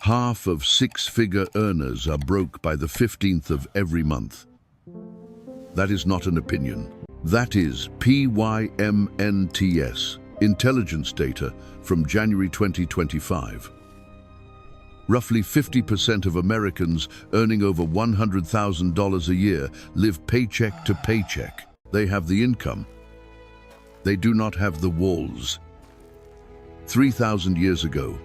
Half of six-figure earners are broke by the 15th of every month. That is not an opinion. That is PYMNTS, intelligence data from January 2025. Roughly 50% of Americans earning over $100,000 a year live paycheck to paycheck. They have the income. They do not have the walls. 3,000 years ago,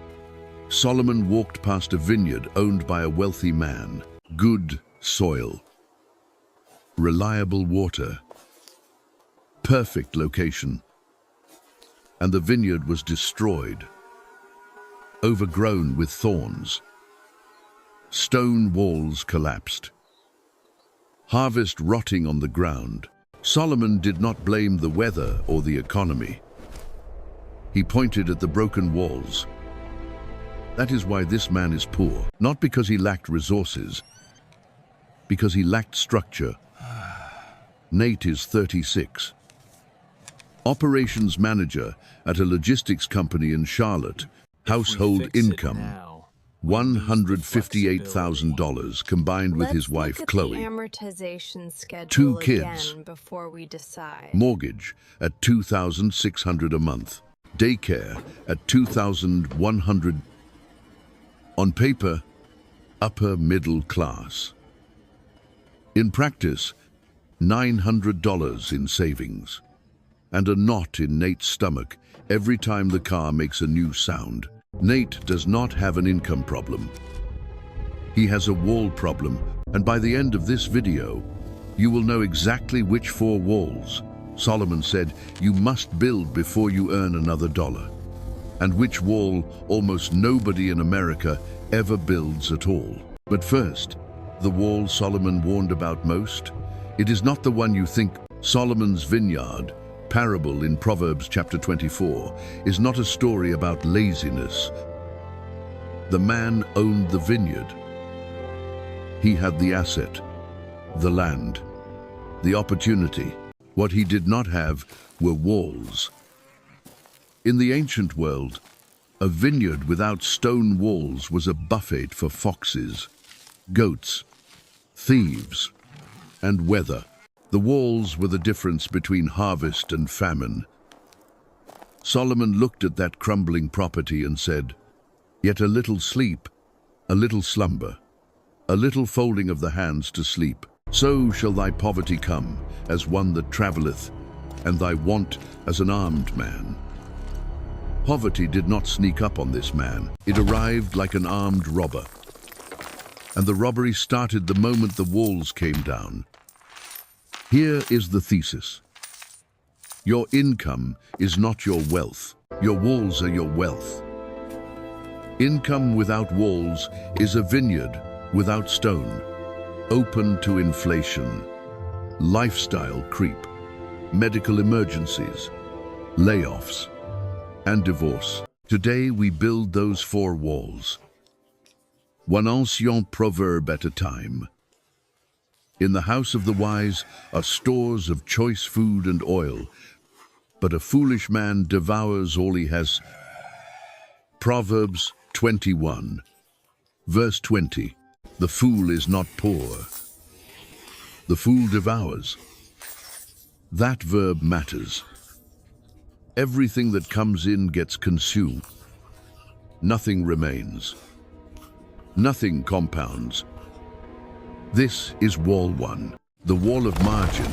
Solomon walked past a vineyard owned by a wealthy man. Good soil, reliable water, perfect location. And the vineyard was destroyed, overgrown with thorns. Stone walls collapsed, harvest rotting on the ground. Solomon did not blame the weather or the economy. He pointed at the broken walls. That is why this man is poor, not because he lacked resources, because he lacked structure. Nate is 36. Operations manager at a logistics company in Charlotte. Household income, $158,000 combined with his wife, Chloe. Two kids. Mortgage at $2,600 a month. Daycare at $2,100. On paper, upper middle class. In practice, $900 in savings. And a knot in Nate's stomach every time the car makes a new sound. Nate does not have an income problem. He has a wall problem, and by the end of this video, you will know exactly which four walls. Solomon said, you must build before you earn another dollar. And which wall almost nobody in America ever builds at all. But first, the wall Solomon warned about most, it is not the one you think. Solomon's Vineyard, parable in Proverbs chapter 24, is not a story about laziness. The man owned the vineyard. He had the asset, the land, the opportunity. What he did not have were walls. In the ancient world, a vineyard without stone walls was a buffet for foxes, goats, thieves, and weather. The walls were the difference between harvest and famine. Solomon looked at that crumbling property and said, yet a little sleep, a little slumber, a little folding of the hands to sleep, so shall thy poverty come as one that travelleth, and thy want as an armed man. Poverty did not sneak up on this man. It arrived like an armed robber. And the robbery started the moment the walls came down. Here is the thesis. Your income is not your wealth. Your walls are your wealth. Income without walls is a vineyard without stone, open to inflation, lifestyle creep, medical emergencies, layoffs, and divorce. Today we build those four walls, one ancient proverb at a time. In the house of the wise are stores of choice food and oil, but a foolish man devours all he has. Proverbs 21, verse 20. The fool is not poor. The fool devours. That verb matters. Everything that comes in gets consumed. Nothing remains. Nothing compounds. This is wall one, the wall of margin.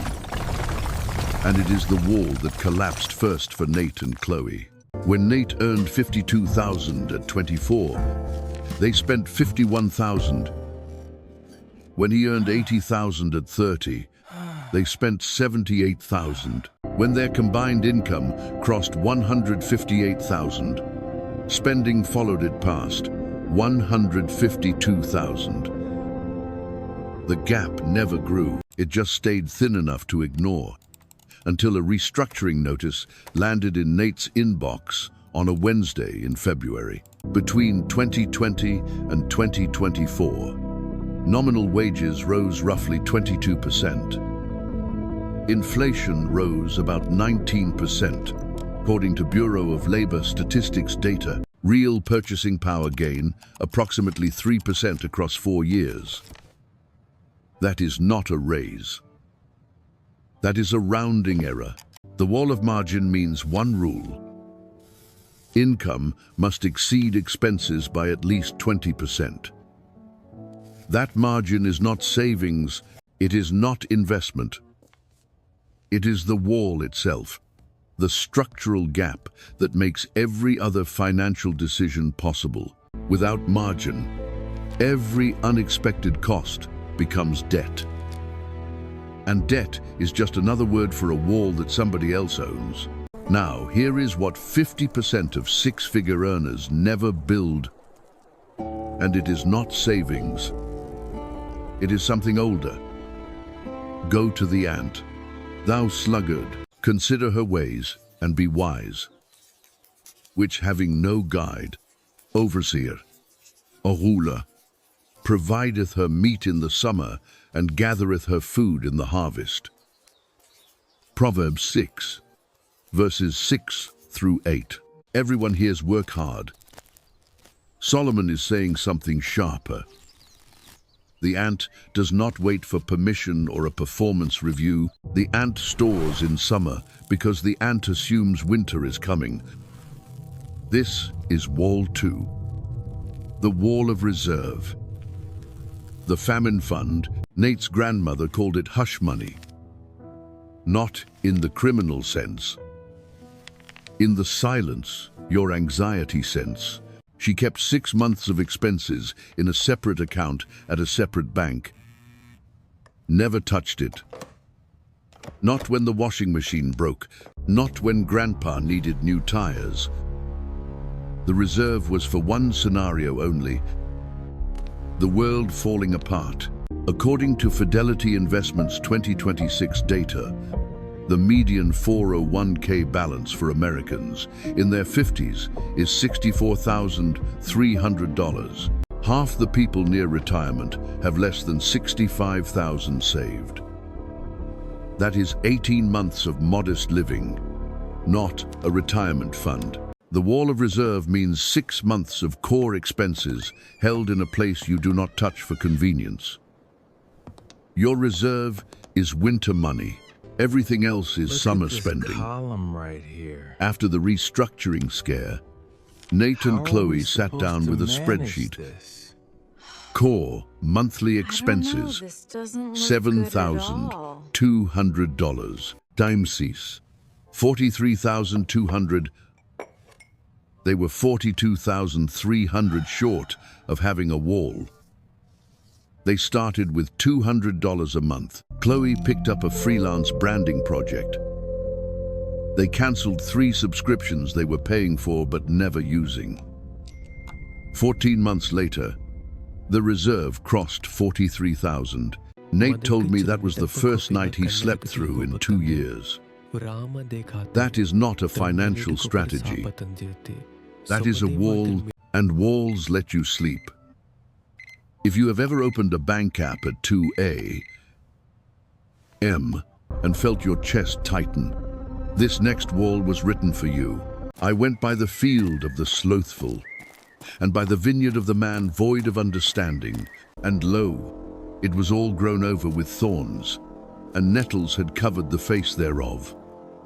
And it is the wall that collapsed first for Nate and Chloe. When Nate earned $52,000 at 24, they spent $51,000. When he earned $80,000 at 30, they spent $78,000. When their combined income crossed $158,000, spending followed it past $152,000. The gap never grew. It just stayed thin enough to ignore, until a restructuring notice landed in Nate's inbox on a Wednesday in February. Between 2020 and 2024, nominal wages rose roughly 22%. Inflation rose about 19%, according to Bureau of Labor Statistics data. Real purchasing power gain, approximately 3% across 4 years. That is not a raise. That is a rounding error. The wall of margin means one rule. Income must exceed expenses by at least 20%. That margin is not savings, it is not investment. It is the wall itself, the structural gap that makes every other financial decision possible. Without margin, every unexpected cost becomes debt. And debt is just another word for a wall that somebody else owns. Now, here is what 50% of six-figure earners never build. And it is not savings. It is something older. Go to the ant. Thou sluggard, consider her ways, and be wise. Which having no guide, overseer, or ruler, provideth her meat in the summer, and gathereth her food in the harvest. Proverbs 6, verses 6 through 8. Everyone hears work hard. Solomon is saying something sharper. The ant does not wait for permission or a performance review. The ant stores in summer because the ant assumes winter is coming. This is Wall 2, the Wall of Reserve. The famine fund, Nate's grandmother called it hush money. Not in the criminal sense. In the silence, your anxiety sense. She kept 6 months of expenses in a separate account at a separate bank. Never touched it. Not when the washing machine broke, not when Grandpa needed new tires. The reserve was for one scenario only, the world falling apart. According to Fidelity Investments 2026 data, the median 401k balance for Americans in their 50s is $64,300. Half the people near retirement have less than $65,000 saved. That is 18 months of modest living, not a retirement fund. The wall of reserve means 6 months of core expenses held in a place you do not touch for convenience. Your reserve is winter money. Everything else is summer spending. Column right here. After the restructuring scare, Nate and Chloe sat down with a spreadsheet. Core monthly expenses, $7,200. Timesys, $43,200. They were $42,300 short of having a wall. They started with $200 a month. Chloe picked up a freelance branding project. They canceled 3 subscriptions they were paying for but never using. 14 months later, the reserve crossed $43,000. Nate told me that was the first night he slept through in 2 years. That is not a financial strategy. That is a wall, and walls let you sleep. If you have ever opened a bank app at 2 a.m. and felt your chest tighten, this next wall was written for you. I went by the field of the slothful, and by the vineyard of the man void of understanding, and lo, it was all grown over with thorns, and nettles had covered the face thereof,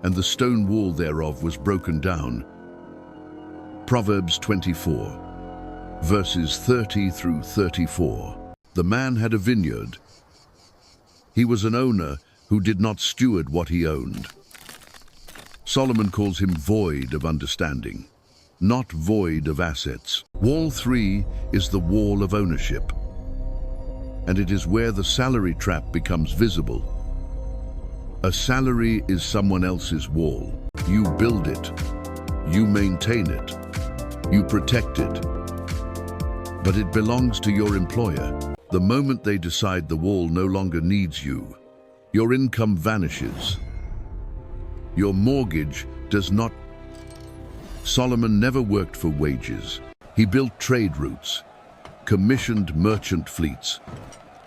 and the stone wall thereof was broken down. Proverbs 24. Verses 30 through 34. The man had a vineyard. He was an owner who did not steward what he owned. Solomon calls him void of understanding, not void of assets. Wall 3 is the wall of ownership, and it is where the salary trap becomes visible. A salary is someone else's wall. You build it, you maintain it, you protect it, but it belongs to your employer. The moment they decide the wall no longer needs you, your income vanishes. Your mortgage does not. Solomon never worked for wages. He built trade routes, commissioned merchant fleets,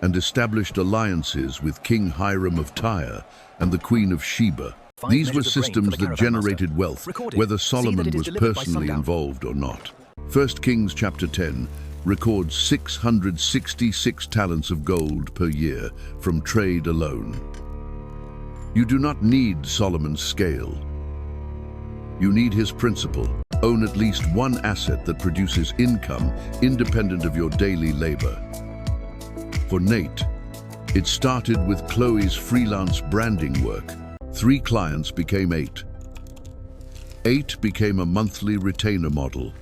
and established alliances with King Hiram of Tyre and the Queen of Sheba. These were systems that generated wealth, whether Solomon was personally involved or not. 1 Kings chapter 10 records 666 talents of gold per year from trade alone. You do not need Solomon's scale. You need his principle. Own at least one asset that produces income independent of your daily labor. For Nate, it started with Chloe's freelance branding work. 3 clients became 8. 8 became a monthly retainer model.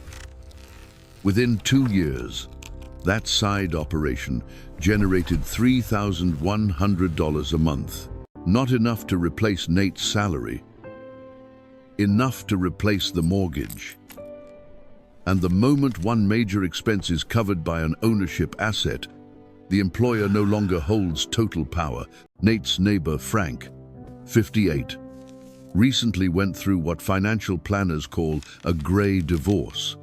Within 2 years, that side operation generated $3,100 a month. Not enough to replace Nate's salary, enough to replace the mortgage. And the moment one major expense is covered by an ownership asset, the employer no longer holds total power. Nate's neighbor, Frank, 58, recently went through what financial planners call a gray divorce.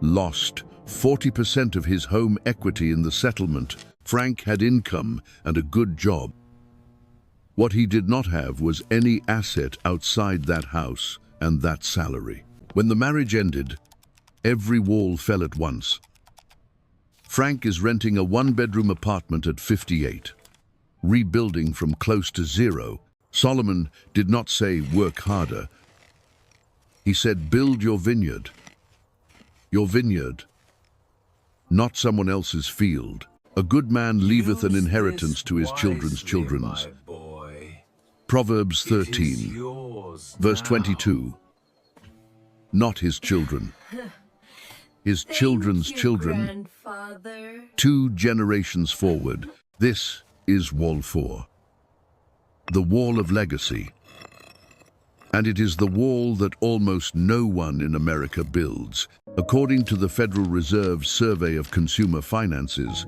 Lost 40% of his home equity in the settlement. Frank had income and a good job. What he did not have was any asset outside that house and that salary. When the marriage ended, every wall fell at once. Frank is renting a 1-bedroom apartment at 58, rebuilding from close to zero. Solomon did not say work harder. He said build your vineyard. Your vineyard, not someone else's field. A good man leaveth an inheritance to his children's children. Proverbs 13, verse 22. Not his children. His children's children. 2 generations forward. This is Wall 4. The wall of legacy. And it is the wall that almost no one in America builds. According to the Federal Reserve's Survey of Consumer Finances,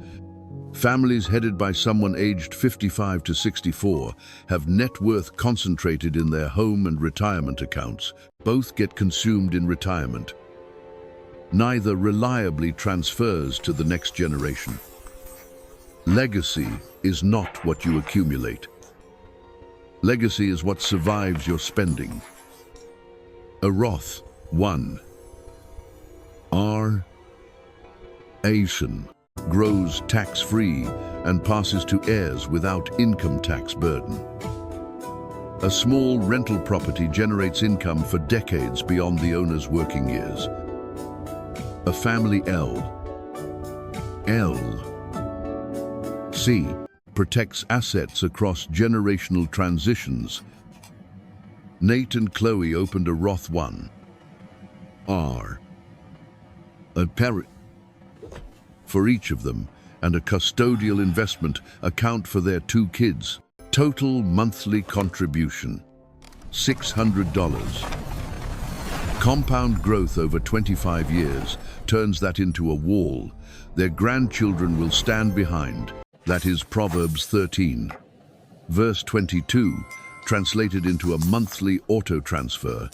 families headed by someone aged 55 to 64 have net worth concentrated in their home and retirement accounts. Both get consumed in retirement. Neither reliably transfers to the next generation. Legacy is not what you accumulate. Legacy is what survives your spending. A Roth 1 R Asian grows tax-free and passes to heirs without income tax burden. A small rental property generates income for decades beyond the owner's working years. A family LLC protects assets across generational transitions. Nate and Chloe opened a Roth 1 R for each of them, and a custodial investment account for their 2 kids. Total monthly contribution, $600. Compound growth over 25 years turns that into a wall their grandchildren will stand behind. That is Proverbs 13, verse 22, translated into a monthly auto transfer.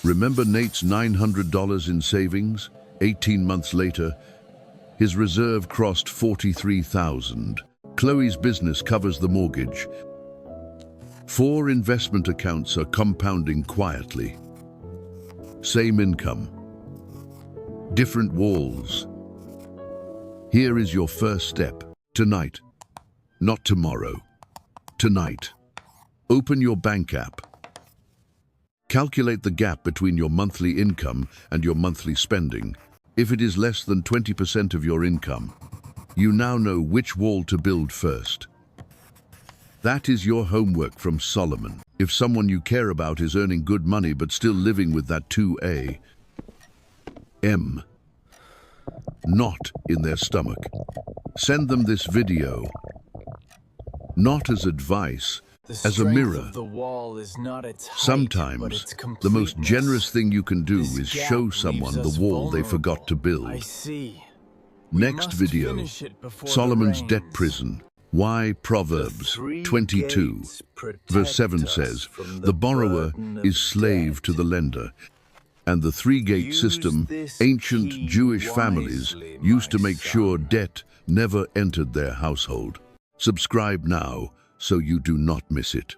Remember Nate's $900 in savings? 18 months later, his reserve crossed $43,000. Chloe's business covers the mortgage. 4 investment accounts are compounding quietly. Same income. Different walls. Here is your first step. Tonight. Not tomorrow. Tonight. Open your bank app. Calculate the gap between your monthly income and your monthly spending. If it is less than 20% of your income, you now know which wall to build first. That is your homework from Solomon. If someone you care about is earning good money but still living with that 2 a.m. not in their stomach, send them this video. Not as advice, as a mirror. Sometimes, the most generous thing you can do is show someone the wall they forgot to build. Next video, Solomon's debt prison. Why Proverbs 22, verse 7 says, the borrower is slave to the lender. And the 3-gate system, ancient Jewish families used to make sure debt never entered their household. Subscribe now so you do not miss it.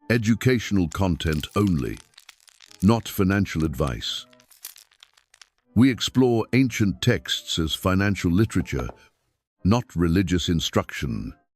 Educational content only, not financial advice. We explore ancient texts as financial literature, not religious instruction.